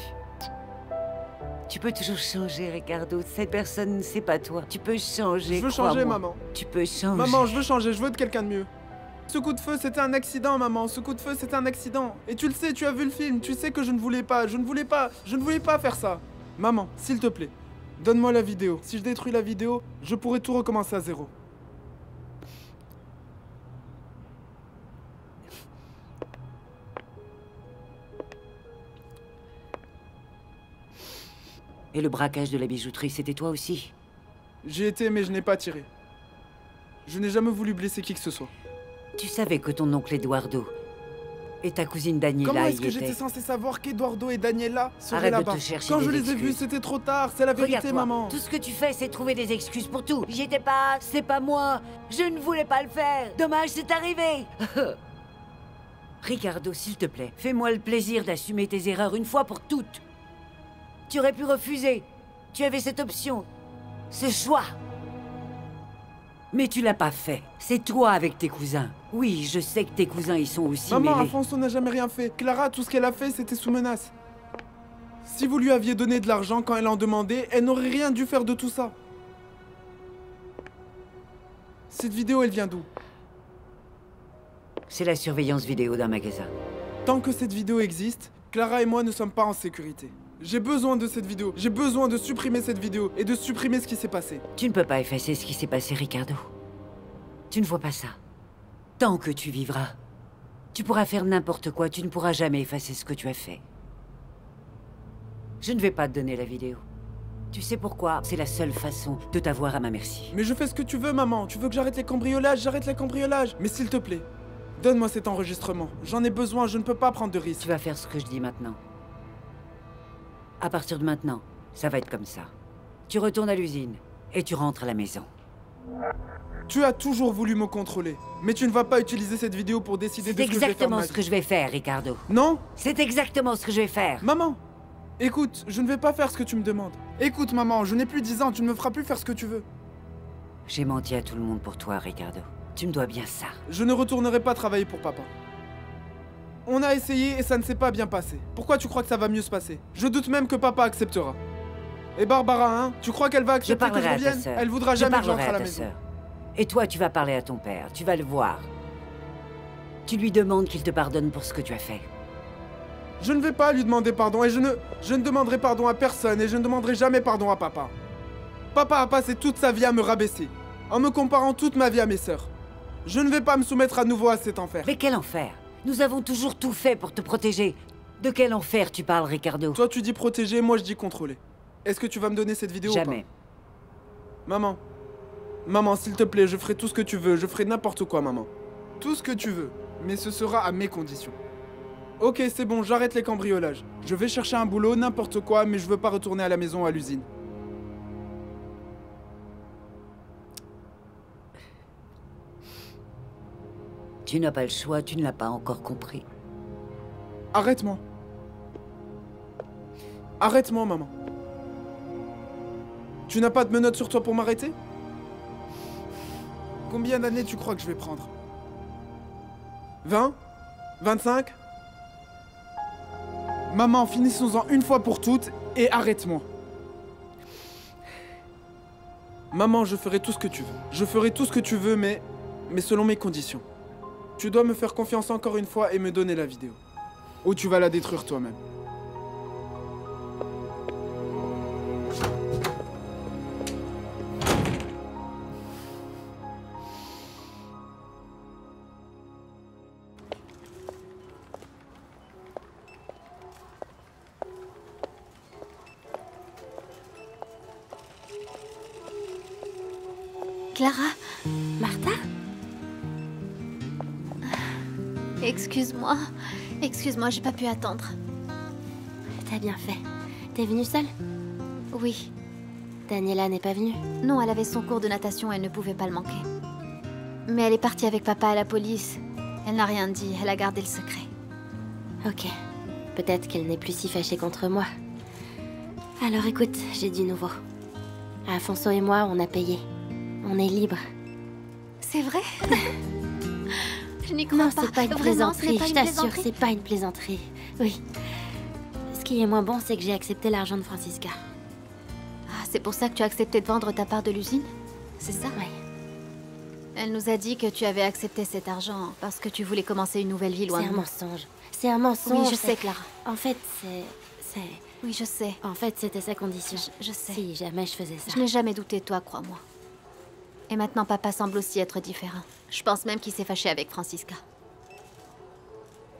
[SPEAKER 16] Tu peux toujours changer, Ricardo. Cette personne, c'est pas toi. Tu peux changer.
[SPEAKER 18] Je veux changer, maman.
[SPEAKER 16] Tu peux changer.
[SPEAKER 18] Maman, je veux changer. Je veux être quelqu'un de mieux. Ce coup de feu, c'était un accident, maman. Ce coup de feu, c'était un accident. Et tu le sais, tu as vu le film. Tu sais que je ne voulais pas. Je ne voulais pas faire ça. Maman, s'il te plaît, donne-moi la vidéo. Si je détruis la vidéo, je pourrai tout recommencer à zéro.
[SPEAKER 16] Et le braquage de la bijouterie, c'était toi aussi?
[SPEAKER 18] J'y étais, mais je n'ai pas tiré. Je n'ai jamais voulu blesser qui que ce soit.
[SPEAKER 16] Tu savais que ton oncle Eduardo et ta cousine Daniela
[SPEAKER 18] Comment
[SPEAKER 16] y
[SPEAKER 18] est-ce que j'étais censé savoir qu'Eduardo et Daniela seraient
[SPEAKER 16] Arrête
[SPEAKER 18] là-bas?
[SPEAKER 16] de te chercher
[SPEAKER 18] Quand
[SPEAKER 16] des
[SPEAKER 18] je les ai
[SPEAKER 16] excuses.
[SPEAKER 18] vus, c'était trop tard. C'est la vérité,
[SPEAKER 16] Regarde-toi,
[SPEAKER 18] maman.
[SPEAKER 16] tout ce que tu fais, c'est trouver des excuses pour tout. J'y étais pas, c'est pas moi. Je ne voulais pas le faire. Dommage, c'est arrivé. Ricardo, s'il te plaît, fais-moi le plaisir d'assumer tes erreurs une fois pour toutes. Tu aurais pu refuser. Tu avais cette option, ce choix. Mais tu l'as pas fait. C'est toi avec tes cousins. Oui, je sais que tes cousins y sont aussi
[SPEAKER 18] Maman,
[SPEAKER 16] mêlés.
[SPEAKER 18] Alfonso n'a jamais rien fait. Clara, tout ce qu'elle a fait, c'était sous menace. Si vous lui aviez donné de l'argent quand elle en demandait, elle n'aurait rien dû faire de tout ça. Cette vidéo, elle vient d'où?
[SPEAKER 16] C'est la surveillance vidéo d'un magasin.
[SPEAKER 18] Tant que cette vidéo existe, Clara et moi ne sommes pas en sécurité. J'ai besoin de cette vidéo. J'ai besoin de supprimer cette vidéo et de supprimer ce qui s'est passé.
[SPEAKER 16] Tu ne peux pas effacer ce qui s'est passé, Ricardo. Tu ne vois pas ça. Tant que tu vivras, tu pourras faire n'importe quoi, tu ne pourras jamais effacer ce que tu as fait. Je ne vais pas te donner la vidéo. Tu sais pourquoi? C'est la seule façon de t'avoir à ma merci.
[SPEAKER 18] Mais je fais ce que tu veux, maman. Tu veux que j'arrête les cambriolages? J'arrête les cambriolages. Mais s'il te plaît, donne-moi cet enregistrement. J'en ai besoin, je ne peux pas prendre de risques.
[SPEAKER 16] Tu vas faire ce que je dis maintenant. À partir de maintenant, ça va être comme ça. Tu retournes à l'usine et tu rentres à la maison.
[SPEAKER 18] Tu as toujours voulu me contrôler, mais tu ne vas pas utiliser cette vidéo pour décider de ce que je vais faire.
[SPEAKER 16] C'est exactement ce que je vais faire, Ricardo.
[SPEAKER 18] Non?
[SPEAKER 16] C'est exactement ce que je vais faire.
[SPEAKER 18] Maman, écoute, je ne vais pas faire ce que tu me demandes. Écoute, maman, je n'ai plus 10 ans, tu ne me feras plus faire ce que tu veux.
[SPEAKER 16] J'ai menti à tout le monde pour toi, Ricardo. Tu me dois bien ça.
[SPEAKER 18] Je ne retournerai pas travailler pour papa. On a essayé et ça ne s'est pas bien passé. Pourquoi tu crois que ça va mieux se passer? Je doute même que papa acceptera. Et Barbara, hein? Tu crois qu'elle va accepter que je
[SPEAKER 16] parlerai à ta
[SPEAKER 18] revienne?
[SPEAKER 16] sœur.
[SPEAKER 18] Elle voudra jamais que j'entre
[SPEAKER 16] parlerai
[SPEAKER 18] à la
[SPEAKER 16] ta
[SPEAKER 18] maison.
[SPEAKER 16] sœur. Et toi, tu vas parler à ton père. Tu vas le voir. Tu lui demandes qu'il te pardonne pour ce que tu as fait.
[SPEAKER 18] Je ne vais pas lui demander pardon et je ne demanderai pardon à personne et je ne demanderai jamais pardon à papa. Papa a passé toute sa vie à me rabaisser, en me comparant toute ma vie à mes sœurs. Je ne vais pas me soumettre à nouveau à cet enfer.
[SPEAKER 16] Mais quel enfer? Nous avons toujours tout fait pour te protéger. De quel enfer tu parles, Ricardo?
[SPEAKER 18] Toi tu dis protéger, moi je dis contrôler. Est-ce que tu vas me donner cette vidéo
[SPEAKER 16] Jamais.
[SPEAKER 18] ou pas? Maman. Maman, s'il te plaît, je ferai tout ce que tu veux, je ferai n'importe quoi, maman. Tout ce que tu veux, mais ce sera à mes conditions. Ok, c'est bon, j'arrête les cambriolages. Je vais chercher un boulot, n'importe quoi, mais je veux pas retourner à la maison, à l'usine.
[SPEAKER 16] Tu n'as pas le choix, tu ne l'as pas encore compris.
[SPEAKER 18] Arrête-moi. Arrête-moi, maman. Tu n'as pas de menottes sur toi pour m'arrêter? Combien d'années tu crois que je vais prendre? 20? 25? Maman, finissons-en une fois pour toutes et arrête-moi. Maman, je ferai tout ce que tu veux. Je ferai tout ce que tu veux, mais selon mes conditions. Tu dois me faire confiance encore une fois et me donner la vidéo. Ou tu vas la détruire toi-même.
[SPEAKER 14] Clara? Martha? Excuse-moi. Excuse-moi, j'ai pas pu attendre. T'as bien fait. T'es venue seule? Oui. Daniela n'est pas venue? Non, elle avait son cours de natation, elle ne pouvait pas le manquer. Mais elle est partie avec papa à la police. Elle n'a rien dit, elle a gardé le secret. Ok. Peut-être qu'elle n'est plus si fâchée contre moi. Alors écoute, j'ai du nouveau. Afonso et moi, on a payé. On est libre. C'est vrai? Je n'y crois pas. Non, c'est pas une plaisanterie, je t'assure, c'est pas une plaisanterie. Oui. Ce qui est moins bon, c'est que j'ai accepté l'argent de Francisca. Ah, c'est pour ça que tu as accepté de vendre ta part de l'usine? C'est ça? Oui. Elle nous a dit que tu avais accepté cet argent parce que tu voulais commencer une nouvelle vie loin de nous. C'est un mensonge. C'est un mensonge. Oui, je sais, Clara. En fait, c'est... Oui, je sais. En fait, c'était sa condition. Je sais. Si jamais je faisais ça. Je n'ai jamais douté de toi, crois-moi. Et maintenant, papa semble aussi être différent. Je pense même qu'il s'est fâché avec Francisca.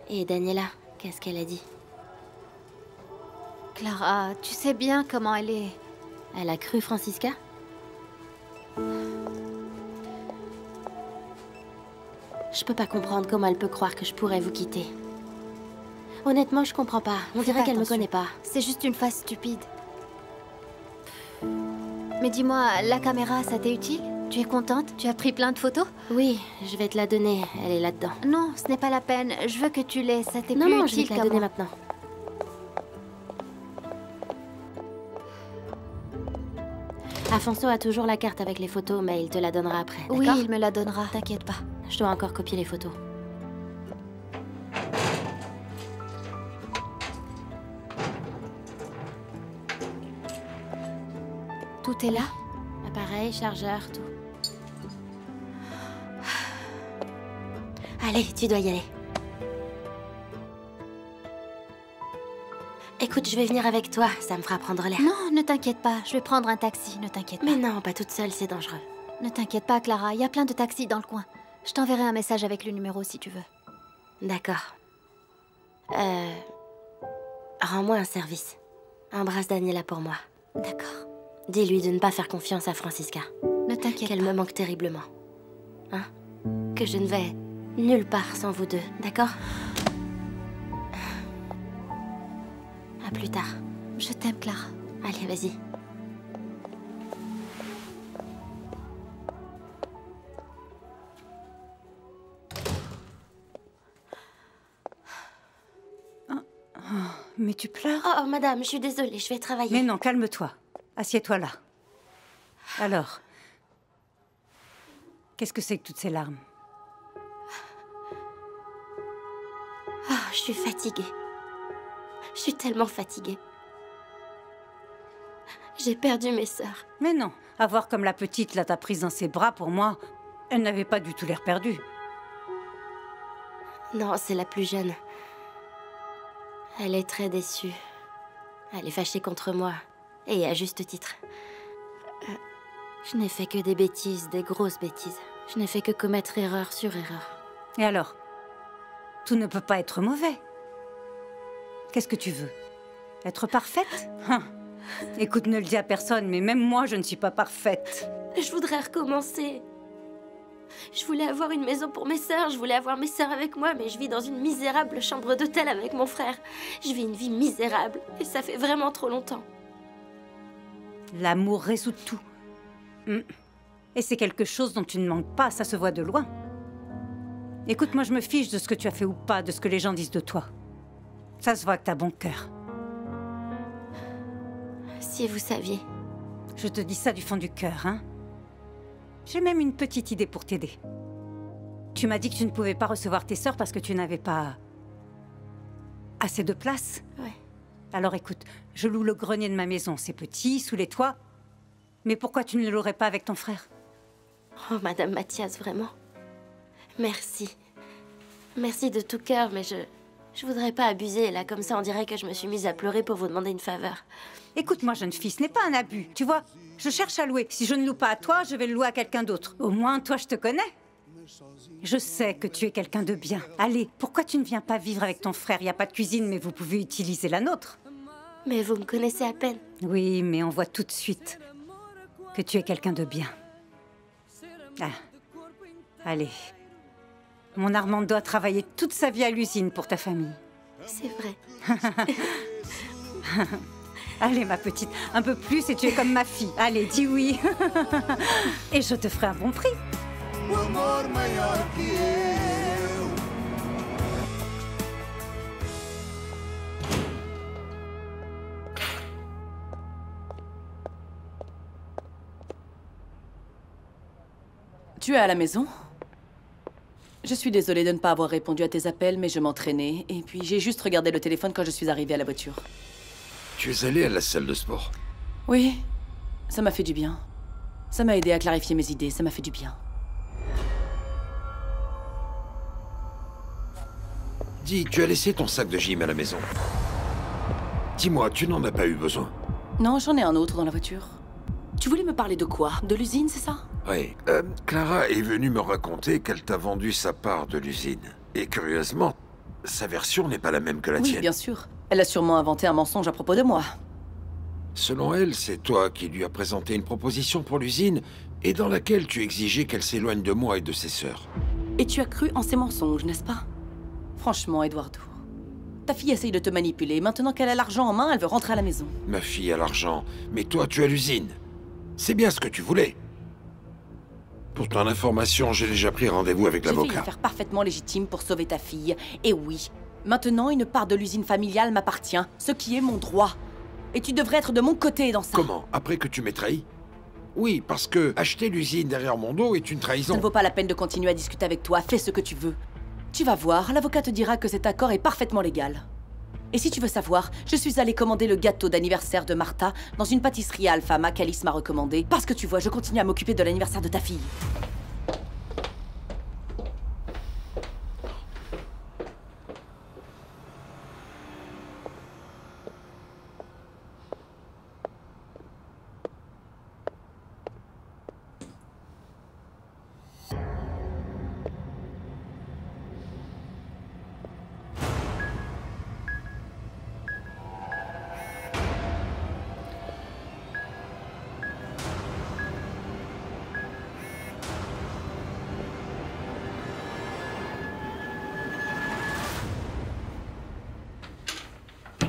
[SPEAKER 14] Et Daniela, qu'est-ce qu'elle a dit? Clara, tu sais bien comment elle est. Elle a cru Francisca? Je peux pas comprendre comment elle peut croire que je pourrais vous quitter. Honnêtement, je comprends pas. On dirait qu'elle me connaît pas. C'est juste une face stupide. Mais dis-moi, la caméra, ça t'est utile? Tu es contente? Tu as pris plein de photos? Oui, je vais te la donner. Elle est là-dedans. Non, ce n'est pas la peine. Je veux que tu l'aies. Ça t'est plus utile qu'à moi. Non, je vais te la donner maintenant. Afonso a toujours la carte avec les photos, mais il te la donnera après, d'accord? Oui, il me la donnera. T'inquiète pas. Je dois encore copier les photos. Tout est là? Appareil, chargeur, tout. Allez, tu dois y aller. Écoute, je vais venir avec toi, ça me fera prendre l'air. Non, ne t'inquiète pas, je vais prendre un taxi, ne t'inquiète pas. Mais non, pas toute seule, c'est dangereux. Ne t'inquiète pas, Clara, il y a plein de taxis dans le coin. Je t'enverrai un message avec le numéro si tu veux. D'accord. Rends-moi un service. Embrasse Daniela pour moi. D'accord. Dis-lui de ne pas faire confiance à Francisca. Ne t'inquiète pas. Qu'elle me manque terriblement. Hein? Que je ne vais nulle part sans vous deux, d'accord? À plus tard. Je t'aime, Clara. Allez, vas-y.
[SPEAKER 16] Mais tu pleures?
[SPEAKER 14] Oh, madame, je suis désolée, je vais travailler.
[SPEAKER 16] Mais non, calme-toi. Assieds-toi là. Alors, qu'est-ce que c'est que toutes ces larmes?
[SPEAKER 14] Oh, je suis fatiguée. Je suis tellement fatiguée. J'ai perdu mes sœurs.
[SPEAKER 1] Mais non, à voir comme la petite là t'a prise dans ses bras, pour moi, elle n'avait pas du tout l'air perdue.
[SPEAKER 14] Non, c'est la plus jeune. Elle est très déçue. Elle est fâchée contre moi. Et à juste titre. Je n'ai fait que des bêtises, des grosses bêtises. Je n'ai fait que commettre erreur sur erreur.
[SPEAKER 1] Et alors? Tout ne peut pas être mauvais. Qu'est-ce que tu veux? Être parfaite? Écoute, ne le dis à personne, mais même moi, je ne suis pas parfaite.
[SPEAKER 14] Je voudrais recommencer. Je voulais avoir une maison pour mes sœurs, je voulais avoir mes sœurs avec moi, mais je vis dans une misérable chambre d'hôtel avec mon frère. Je vis une vie misérable, et ça fait vraiment trop longtemps.
[SPEAKER 1] L'amour résout tout. Et c'est quelque chose dont tu ne manques pas, ça se voit de loin. Écoute, moi je me fiche de ce que tu as fait ou pas, de ce que les gens disent de toi. Ça se voit que t'as bon cœur.
[SPEAKER 14] Si vous saviez.
[SPEAKER 1] Je te dis ça du fond du cœur, hein. J'ai même une petite idée pour t'aider. Tu m'as dit que tu ne pouvais pas recevoir tes sœurs parce que tu n'avais pas... assez de place.
[SPEAKER 14] Ouais.
[SPEAKER 1] Alors écoute, je loue le grenier de ma maison. C'est petit, sous les toits. Mais pourquoi tu ne l'aurais pas avec ton frère?
[SPEAKER 14] Oh, Madame Mathias, vraiment. Merci. Merci de tout cœur, mais je voudrais pas abuser. Là, comme ça, on dirait que je me suis mise à pleurer pour vous demander une faveur.
[SPEAKER 1] Écoute-moi, jeune fille, ce n'est pas un abus. Tu vois, je cherche à louer. Si je ne loue pas à toi, je vais le louer à quelqu'un d'autre. Au moins, toi, je te connais. Je sais que tu es quelqu'un de bien. Allez, pourquoi tu ne viens pas vivre avec ton frère? Il n'y a pas de cuisine, mais vous pouvez utiliser la nôtre.
[SPEAKER 14] Mais vous me connaissez à peine.
[SPEAKER 1] Oui, mais on voit tout de suite que tu es quelqu'un de bien. Ah. Allez. Mon Armand doit travailler toute sa vie à l'usine pour ta famille.
[SPEAKER 14] C'est vrai.
[SPEAKER 1] Allez, ma petite, un peu plus et tu es comme ma fille. Allez, dis oui. Et je te ferai un bon prix.
[SPEAKER 15] Tu es à la maison? Je suis désolée de ne pas avoir répondu à tes appels, mais je m'entraînais. Et puis j'ai juste regardé le téléphone quand je suis arrivée à la voiture.
[SPEAKER 12] Tu es allée à la salle de sport?
[SPEAKER 15] Oui, ça m'a fait du bien. Ça m'a aidé à clarifier mes idées, ça m'a fait du bien.
[SPEAKER 12] Dis, tu as laissé ton sac de gym à la maison. Dis-moi, tu n'en as pas eu besoin?
[SPEAKER 15] Non, j'en ai un autre dans la voiture. Tu voulais me parler de quoi? De l'usine, c'est ça?
[SPEAKER 12] Oui. Clara est venue me raconter qu'elle t'a vendu sa part de l'usine. Et curieusement, sa version n'est pas la même que la tienne.
[SPEAKER 15] Oui, bien sûr. Elle a sûrement inventé un mensonge à propos de moi.
[SPEAKER 12] Selon elle, c'est toi qui lui as présenté une proposition pour l'usine et dans laquelle tu exigeais qu'elle s'éloigne de moi et de ses sœurs.
[SPEAKER 15] Et tu as cru en ces mensonges, n'est-ce pas? Franchement, Eduardo, ta fille essaye de te manipuler. Maintenant qu'elle a l'argent en main, elle veut rentrer à la maison.
[SPEAKER 12] Ma fille a l'argent, mais toi, tu as l'usine. C'est bien ce que tu voulais. Pour ton information, j'ai déjà pris rendez-vous avec l'avocat.
[SPEAKER 15] J'ai fait une affaire parfaitement légitime pour sauver ta fille. Et oui, maintenant, une part de l'usine familiale m'appartient, ce qui est mon droit. Et tu devrais être de mon côté dans ça.
[SPEAKER 12] Comment? Après que tu m'aies trahi? Oui, parce que acheter l'usine derrière mon dos est une trahison.
[SPEAKER 15] Ça ne vaut pas la peine de continuer à discuter avec toi. Fais ce que tu veux. Tu vas voir, l'avocat te dira que cet accord est parfaitement légal. Et si tu veux savoir, je suis allée commander le gâteau d'anniversaire de Martha dans une pâtisserie à Alfama qu'Alice m'a recommandé. Parce que tu vois, je continue à m'occuper de l'anniversaire de ta fille.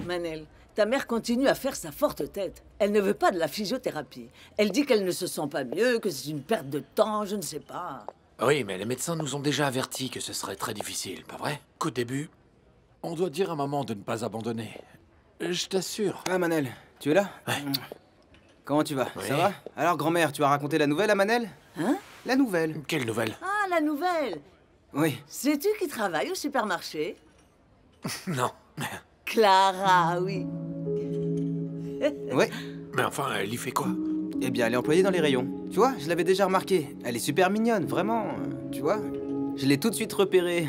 [SPEAKER 17] Manel, ta mère continue à faire sa forte tête. Elle ne veut pas de la physiothérapie. Elle dit qu'elle ne se sent pas mieux, que c'est une perte de temps, je ne sais pas.
[SPEAKER 8] Oui, mais les médecins nous ont déjà avertis que ce serait très difficile, pas vrai?
[SPEAKER 22] Qu'au début, on doit dire à maman de ne pas abandonner. Je t'assure.
[SPEAKER 5] Ah, Manel, tu es là?
[SPEAKER 8] Ouais.
[SPEAKER 5] Comment tu vas?
[SPEAKER 8] Oui.
[SPEAKER 5] Ça va? Alors, grand-mère, tu as raconté la nouvelle à Manel?
[SPEAKER 17] Hein?
[SPEAKER 5] La nouvelle.
[SPEAKER 8] Quelle nouvelle?
[SPEAKER 17] Ah, la nouvelle!
[SPEAKER 5] Oui.
[SPEAKER 17] C'est-tu qui travaille au supermarché?
[SPEAKER 8] Non.
[SPEAKER 17] Clara, oui.
[SPEAKER 5] Oui.
[SPEAKER 12] Mais enfin, elle y fait quoi?
[SPEAKER 5] Eh bien, elle est employée dans les rayons. Tu vois, je l'avais déjà remarqué. Elle est super mignonne, vraiment. Tu vois, je l'ai tout de suite repérée.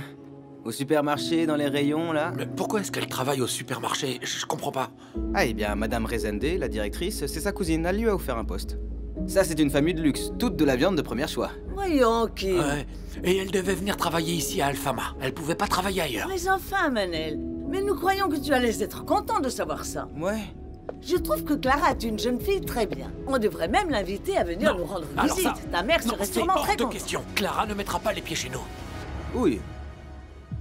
[SPEAKER 5] Au supermarché, dans les rayons, là.
[SPEAKER 12] Mais pourquoi est-ce qu'elle travaille au supermarché? Je comprends pas.
[SPEAKER 5] Ah, eh bien, Madame Rezende, la directrice, c'est sa cousine. Elle lui a offert un poste. Ça, c'est une famille de luxe. Toute de la viande de premier choix.
[SPEAKER 17] Voyons, Kim.
[SPEAKER 12] Ouais. Et elle devait venir travailler ici à Alfama. Elle pouvait pas travailler ailleurs.
[SPEAKER 17] Mais enfin, Manel. Mais nous croyons que tu allais être content de savoir ça.
[SPEAKER 5] Ouais.
[SPEAKER 17] Je trouve que Clara est une jeune fille très bien. On devrait même l'inviter à venir nous rendre visite. Ta mère serait sûrement très contente.
[SPEAKER 12] Question. Clara ne mettra pas les pieds chez nous.
[SPEAKER 5] Oui.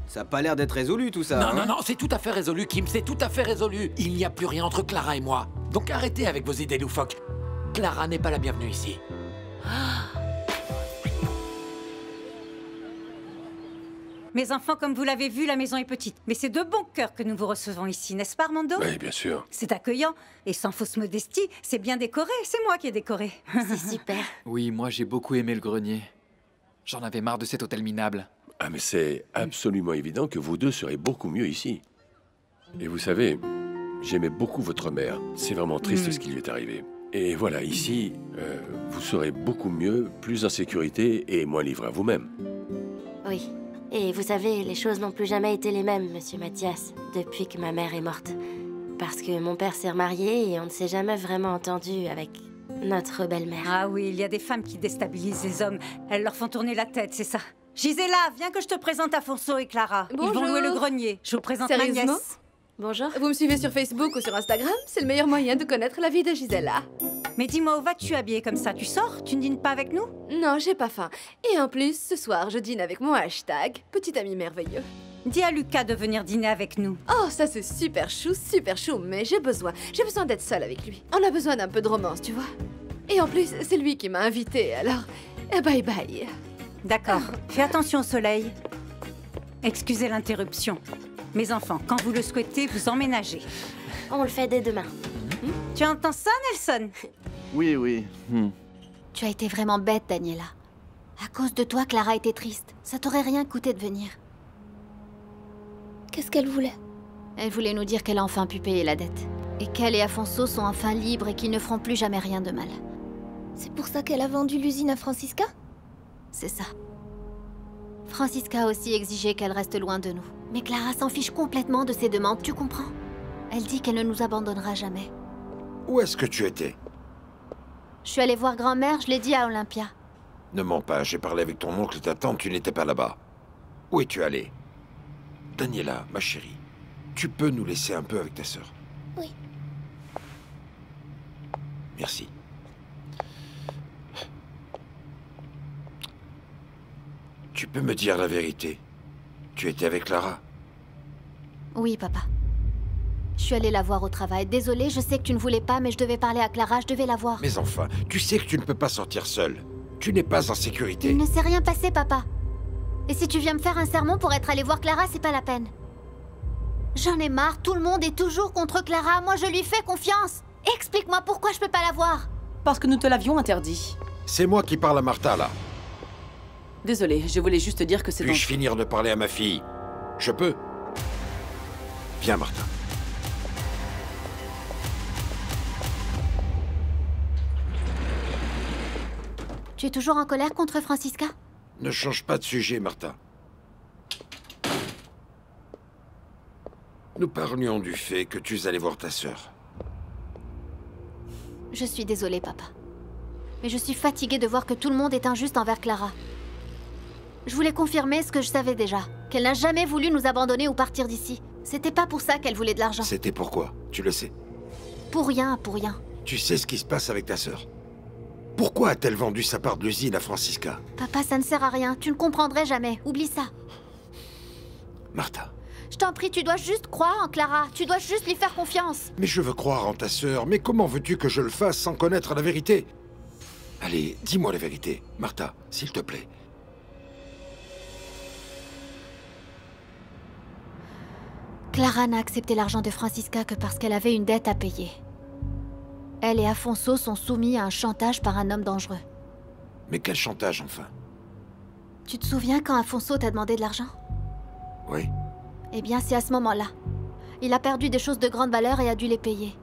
[SPEAKER 5] Ça a pas l'air d'être résolu, tout ça.
[SPEAKER 12] Non, non, c'est tout à fait résolu, Kim, c'est tout à fait résolu. Il n'y a plus rien entre Clara et moi. Donc arrêtez avec vos idées loufoques. Clara n'est pas la bienvenue ici.
[SPEAKER 1] Mes enfants, comme vous l'avez vu, la maison est petite. Mais c'est de bon cœur que nous vous recevons ici, n'est-ce pas, Armando?
[SPEAKER 22] Oui, bien sûr.
[SPEAKER 1] C'est accueillant. Et sans fausse modestie, c'est bien décoré. C'est moi qui ai décoré.
[SPEAKER 14] C'est super.
[SPEAKER 9] Oui, moi j'ai beaucoup aimé le grenier. J'en avais marre de cet hôtel minable.
[SPEAKER 10] Ah, mais c'est absolument évident que vous deux serez beaucoup mieux ici. Et vous savez, j'aimais beaucoup votre mère. C'est vraiment triste ce qui lui est arrivé. Et voilà, ici, vous serez beaucoup mieux, plus en sécurité et moins livré à vous-même.
[SPEAKER 14] Oui. Et vous savez, les choses n'ont plus jamais été les mêmes, Monsieur Mathias, depuis que ma mère est morte. Parce que mon père s'est remarié et on ne s'est jamais vraiment entendu avec notre belle-mère.
[SPEAKER 1] Ah oui, il y a des femmes qui déstabilisent les hommes. Elles leur font tourner la tête, c'est ça. Gisela, viens que je te présente Afonso et Clara.
[SPEAKER 4] Bonjour.
[SPEAKER 1] Ils vont louer le grenier. Je vous présente ma
[SPEAKER 4] Sérieusement?
[SPEAKER 1] nièce.
[SPEAKER 4] Bonjour. Vous me suivez sur Facebook ou sur Instagram? C'est le meilleur moyen de connaître la vie de Gisela.
[SPEAKER 1] Mais dis-moi, où vas-tu habillée comme ça? Tu sors? Tu ne dînes pas avec nous?
[SPEAKER 4] Non, j'ai pas faim. Et en plus, ce soir, je dîne avec mon hashtag, petit ami merveilleux.
[SPEAKER 1] Dis à Lucas de venir dîner avec nous.
[SPEAKER 4] Oh, ça c'est super chou, mais j'ai besoin d'être seule avec lui. On a besoin d'un peu de romance, tu vois. Et en plus, c'est lui qui m'a invitée, alors bye bye.
[SPEAKER 1] D'accord. Fais attention au soleil. Excusez l'interruption. Mes enfants, quand vous le souhaitez, vous emménagez.
[SPEAKER 14] On le fait dès demain.
[SPEAKER 1] Tu entends ça, Nelson?
[SPEAKER 19] Oui, oui.
[SPEAKER 14] Tu as été vraiment bête, Daniela. À cause de toi, Clara était triste. Ça t'aurait rien coûté de venir.
[SPEAKER 7] Qu'est-ce qu'elle voulait?
[SPEAKER 14] Elle voulait nous dire qu'elle a enfin pu payer la dette. Et qu'elle et Afonso sont enfin libres et qu'ils ne feront plus jamais rien de mal.
[SPEAKER 7] C'est pour ça qu'elle a vendu l'usine à Francisca?
[SPEAKER 14] C'est ça. Francisca a aussi exigé qu'elle reste loin de nous. Mais Clara s'en fiche complètement de ses demandes, tu comprends? Elle dit qu'elle ne nous abandonnera jamais.
[SPEAKER 12] Où est-ce que tu étais?
[SPEAKER 14] Je suis allée voir grand-mère, je l'ai dit à Olympia.
[SPEAKER 12] Ne mens pas, j'ai parlé avec ton oncle et ta tante, tu n'étais pas là-bas. Où es-tu allée? Daniela, ma chérie, tu peux nous laisser un peu avec ta sœur?
[SPEAKER 7] Oui.
[SPEAKER 12] Merci. Tu peux me dire la vérité? Tu étais avec Clara?
[SPEAKER 14] Oui, papa. Je suis allée la voir au travail. Désolée, je sais que tu ne voulais pas, mais je devais parler à Clara, je devais la voir.
[SPEAKER 12] Mais enfin, tu sais que tu ne peux pas sortir seule. Tu n'es pas en sécurité.
[SPEAKER 14] Il ne s'est rien passé, papa. Et si tu viens me faire un sermon pour être allé voir Clara, c'est pas la peine. J'en ai marre, tout le monde est toujours contre Clara. Moi, je lui fais confiance. Explique-moi pourquoi je peux pas la voir.
[SPEAKER 15] Parce que nous te l'avions interdit.
[SPEAKER 12] C'est moi qui parle à Martha, là.
[SPEAKER 15] Désolée, je voulais juste dire que c'est
[SPEAKER 12] Puis-je finir de parler à ma fille? Je peux? Viens, Martha.
[SPEAKER 14] Tu es toujours en colère contre Francisca?
[SPEAKER 12] Ne change pas de sujet, Martha. Nous parlions du fait que tu allais voir ta sœur.
[SPEAKER 14] Je suis désolée, papa. Mais je suis fatiguée de voir que tout le monde est injuste envers Clara. Je voulais confirmer ce que je savais déjà. Qu'elle n'a jamais voulu nous abandonner ou partir d'ici. C'était pas pour ça qu'elle voulait de l'argent.
[SPEAKER 12] C'était pourquoi? Tu le sais.
[SPEAKER 14] Pour rien, pour rien.
[SPEAKER 12] Tu sais ce qui se passe avec ta sœur? Pourquoi a-t-elle vendu sa part de l'usine à Francisca?
[SPEAKER 14] Papa, ça ne sert à rien. Tu ne comprendrais jamais. Oublie ça.
[SPEAKER 12] Martha.
[SPEAKER 14] Je t'en prie, tu dois juste croire en Clara. Tu dois juste lui faire confiance.
[SPEAKER 12] Mais je veux croire en ta sœur. Mais comment veux-tu que je le fasse sans connaître la vérité? Allez, dis-moi la vérité. Martha, s'il te plaît.
[SPEAKER 14] Clara n'a accepté l'argent de Francisca que parce qu'elle avait une dette à payer. Elle et Afonso sont soumis à un chantage par un homme dangereux.
[SPEAKER 12] Mais quel chantage, enfin?
[SPEAKER 14] Tu te souviens quand Afonso t'a demandé de l'argent?
[SPEAKER 12] Oui.
[SPEAKER 14] Eh bien, c'est à ce moment-là. Il a perdu des choses de grande valeur et a dû les payer.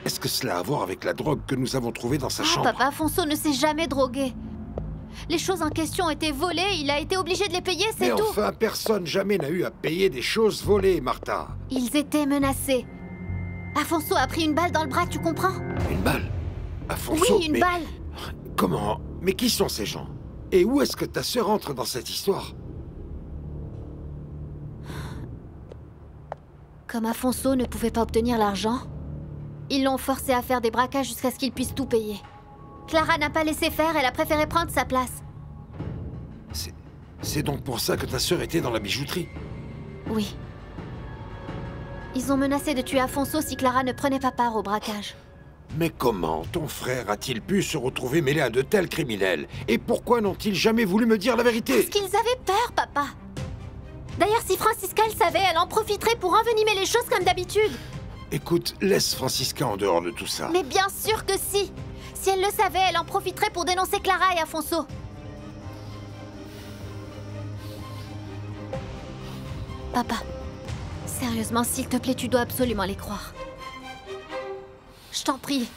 [SPEAKER 12] Est-ce que cela a à voir avec la drogue que nous avons trouvée dans sa chambre?
[SPEAKER 14] Papa Afonso ne s'est jamais drogué. Les choses en question ont été volées, il a été obligé de les payer, c'est tout.
[SPEAKER 12] Mais enfin, personne jamais n'a eu à payer des choses volées, Martha.
[SPEAKER 14] Ils étaient menacés. Afonso a pris une balle dans le bras, tu comprends?
[SPEAKER 12] Une balle? Afonso,
[SPEAKER 14] Oui, une balle.
[SPEAKER 12] Comment? Mais qui sont ces gens? Et où est-ce que ta sœur entre dans cette histoire?
[SPEAKER 14] Comme Afonso ne pouvait pas obtenir l'argent, ils l'ont forcé à faire des braquages jusqu'à ce qu'il puisse tout payer. Clara n'a pas laissé faire, elle a préféré prendre sa place.
[SPEAKER 12] C'est donc pour ça que ta sœur était dans la bijouterie?
[SPEAKER 14] Oui. Ils ont menacé de tuer Afonso si Clara ne prenait pas part au braquage.
[SPEAKER 12] Mais comment ton frère a-t-il pu se retrouver mêlé à de tels criminels? Et pourquoi n'ont-ils jamais voulu me dire la vérité?
[SPEAKER 14] Parce qu'ils avaient peur, papa. D'ailleurs, si Francisca le savait, elle en profiterait pour envenimer les choses comme d'habitude.
[SPEAKER 12] Écoute, laisse Francisca en dehors de tout ça.
[SPEAKER 14] Mais bien sûr que si. Si elle le savait, elle en profiterait pour dénoncer Clara et Afonso. Papa, sérieusement, s'il te plaît, tu dois absolument les croire. Je t'en prie.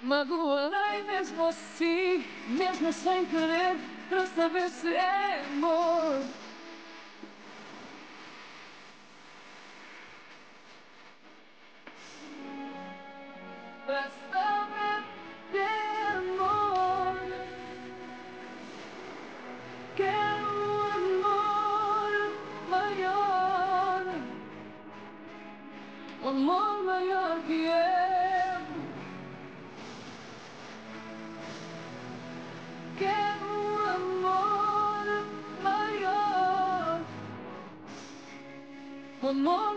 [SPEAKER 3] Magoarei mesmo assim, mesmo sem querer, para saber se é amor. Para saber se é amor. Quero um amor maior, um amor maior que eu. Quero um amor maior, um amor